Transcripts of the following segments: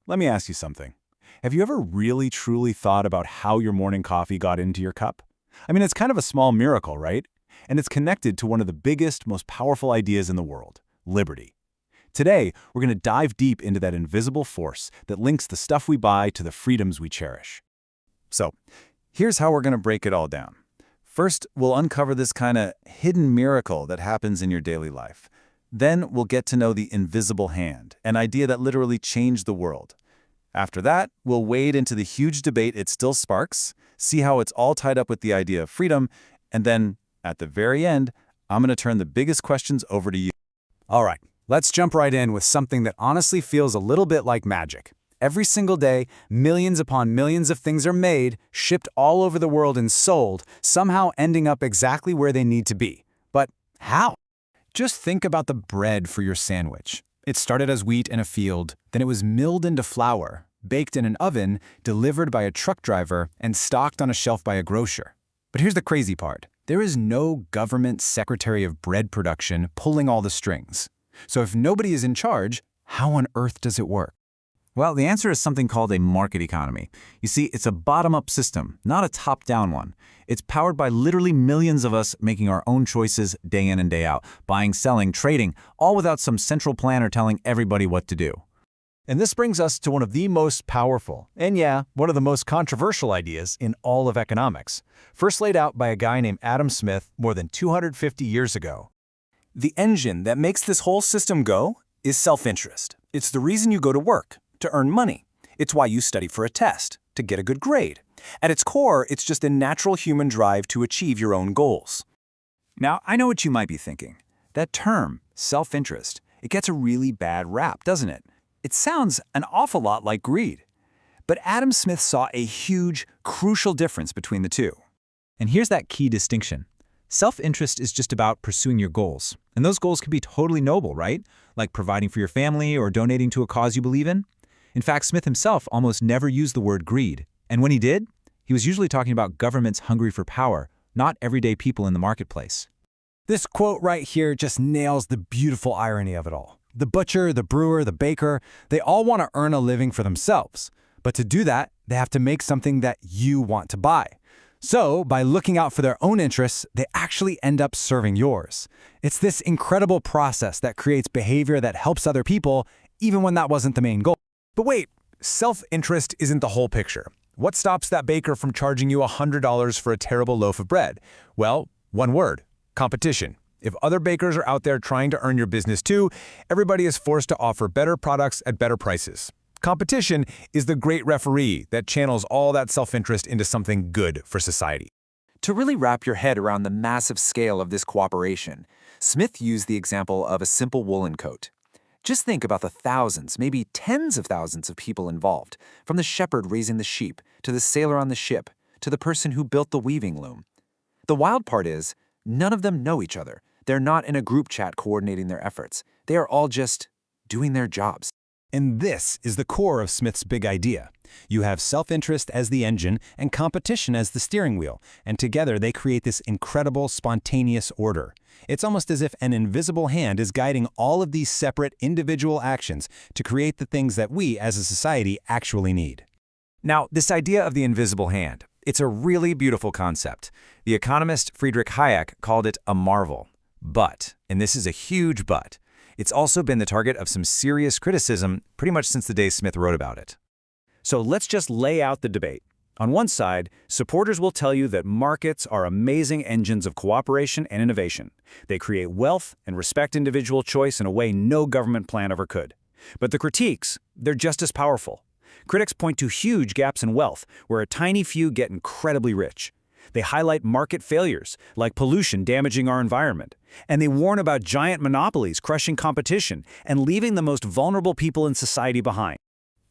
let me ask you something. Have you ever really truly thought about how your morning coffee got into your cup? I mean, it's kind of a small miracle, right? And it's connected to one of the biggest, most powerful ideas in the world, liberty. Today, we're going to dive deep into that invisible force that links the stuff we buy to the freedoms we cherish. So, here's how we're going to break it all down. First, we'll uncover this kind of hidden miracle that happens in your daily life. Then, we'll get to know the invisible hand, an idea that literally changed the world. After that, we'll wade into the huge debate it still sparks, see how it's all tied up with the idea of freedom, and then, at the very end, I'm going to turn the biggest questions over to you. All right, let's jump right in with something that honestly feels a little bit like magic. Every single day, millions upon millions of things are made, shipped all over the world and sold, somehow ending up exactly where they need to be. But how? Just think about the bread for your sandwich. It started as wheat in a field, then it was milled into flour, baked in an oven, delivered by a truck driver, and stocked on a shelf by a grocer. But here's the crazy part. There is no government secretary of bread production pulling all the strings. So if nobody is in charge, how on earth does it work? Well, the answer is something called a market economy. You see, it's a bottom-up system, not a top-down one. It's powered by literally millions of us making our own choices day in and day out, buying, selling, trading, all without some central planner telling everybody what to do. And this brings us to one of the most powerful, and yeah, one of the most controversial ideas in all of economics, first laid out by a guy named Adam Smith more than 250 years ago. The engine that makes this whole system go is self-interest. It's the reason you go to work, to earn money. It's why you study for a test, to get a good grade. At its core, it's just a natural human drive to achieve your own goals. Now, I know what you might be thinking. That term, self-interest, it gets a really bad rap, doesn't it? It sounds an awful lot like greed. But Adam Smith saw a huge, crucial difference between the two. And here's that key distinction. Self-interest is just about pursuing your goals. And those goals can be totally noble, right? Like providing for your family or donating to a cause you believe in. In fact, Smith himself almost never used the word greed. And when he did, he was usually talking about governments hungry for power, not everyday people in the marketplace. This quote right here just nails the beautiful irony of it all. The butcher, the brewer, the baker, they all want to earn a living for themselves. But to do that, they have to make something that you want to buy. So, by looking out for their own interests, they actually end up serving yours. It's this incredible process that creates behavior that helps other people, even when that wasn't the main goal. But wait, self-interest isn't the whole picture. What stops that baker from charging you $100 for a terrible loaf of bread? Well, one word: competition. If other bakers are out there trying to earn your business too, everybody is forced to offer better products at better prices. Competition is the great referee that channels all that self-interest into something good for society. To really wrap your head around the massive scale of this cooperation, Smith used the example of a simple woolen coat. Just think about the thousands, maybe tens of thousands of people involved, from the shepherd raising the sheep, to the sailor on the ship, to the person who built the weaving loom. The wild part is, none of them know each other. They're not in a group chat coordinating their efforts. They are all just doing their jobs. And this is the core of Smith's big idea. You have self-interest as the engine and competition as the steering wheel, and together they create this incredible, spontaneous order. It's almost as if an invisible hand is guiding all of these separate individual actions to create the things that we as a society actually need. Now, this idea of the invisible hand, it's a really beautiful concept. The economist Friedrich Hayek called it a marvel. But, and this is a huge but, it's also been the target of some serious criticism pretty much since the day Smith wrote about it. So let's just lay out the debate. On one side, supporters will tell you that markets are amazing engines of cooperation and innovation. They create wealth and respect individual choice in a way no government plan ever could. But the critiques, they're just as powerful. Critics point to huge gaps in wealth, where a tiny few get incredibly rich. They highlight market failures, like pollution damaging our environment. And they warn about giant monopolies crushing competition and leaving the most vulnerable people in society behind.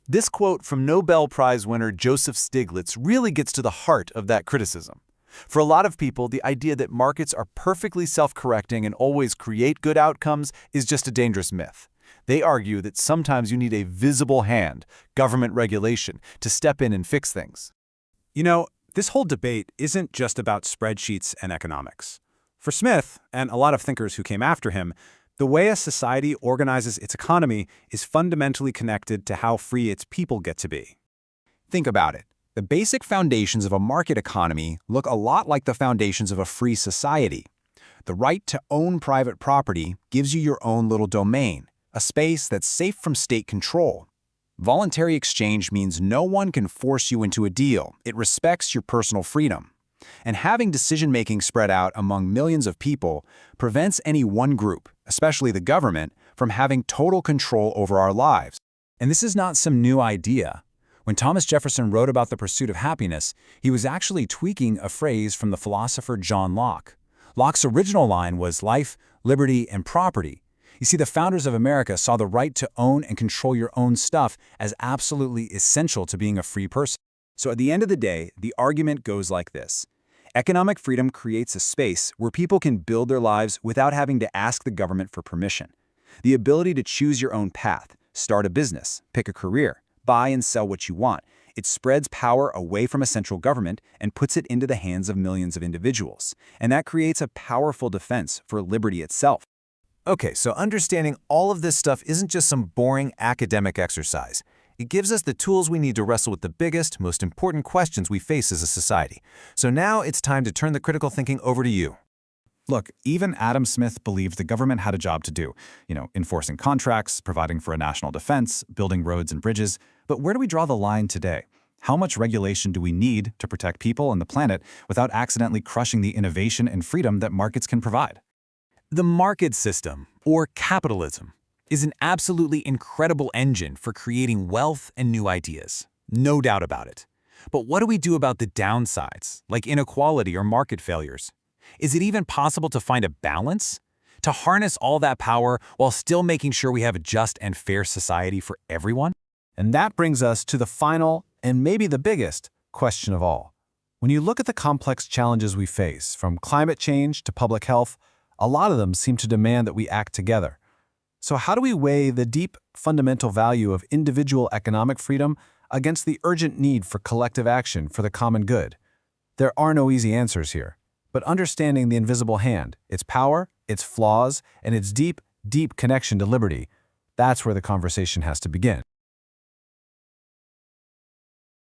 This quote from Nobel Prize winner Joseph Stiglitz really gets to the heart of that criticism. For a lot of people, the idea that markets are perfectly self-correcting and always create good outcomes is just a dangerous myth. They argue that sometimes you need a visible hand, government regulation, to step in and fix things. You know, this whole debate isn't just about spreadsheets and economics. For Smith, and a lot of thinkers who came after him, The way a society organizes its economy is fundamentally connected to how free its people get to be. Think about it. The basic foundations of a market economy look a lot like the foundations of a free society. The right to own private property gives you your own little domain, a space that's safe from state control. Voluntary exchange means no one can force you into a deal. It respects your personal freedom. And having decision-making spread out among millions of people prevents any one group, especially the government, from having total control over our lives. And this is not some new idea. When Thomas Jefferson wrote about the pursuit of happiness, he was actually tweaking a phrase from the philosopher John Locke. Locke's original line was life, liberty, and property. You see, the founders of America saw the right to own and control your own stuff as absolutely essential to being a free person. So at the end of the day, the argument goes like this. Economic freedom creates a space where people can build their lives without having to ask the government for permission. The ability to choose your own path, start a business, pick a career, buy and sell what you want. It spreads power away from a central government and puts it into the hands of millions of individuals. And that creates a powerful defense for liberty itself. Okay, so understanding all of this stuff isn't just some boring academic exercise. It gives us the tools we need to wrestle with the biggest, most important questions we face as a society. So now it's time to turn the critical thinking over to you. Look, even Adam Smith believed the government had a job to do, enforcing contracts, providing for a national defense, building roads and bridges. But where do we draw the line today? How much regulation do we need to protect people and the planet without accidentally crushing the innovation and freedom that markets can provide? The market system, or capitalism, is an absolutely incredible engine for creating wealth and new ideas. No doubt about it. But what do we do about the downsides, like inequality or market failures? Is it even possible to find a balance? To harness all that power while still making sure we have a just and fair society for everyone? And that brings us to the final, and maybe the biggest, question of all. When you look at the complex challenges we face, from climate change to public health, a lot of them seem to demand that we act together. So how do we weigh the deep, fundamental value of individual economic freedom against the urgent need for collective action for the common good? There are no easy answers here, but understanding the invisible hand, its power, its flaws, and its deep, deep connection to liberty, that's where the conversation has to begin.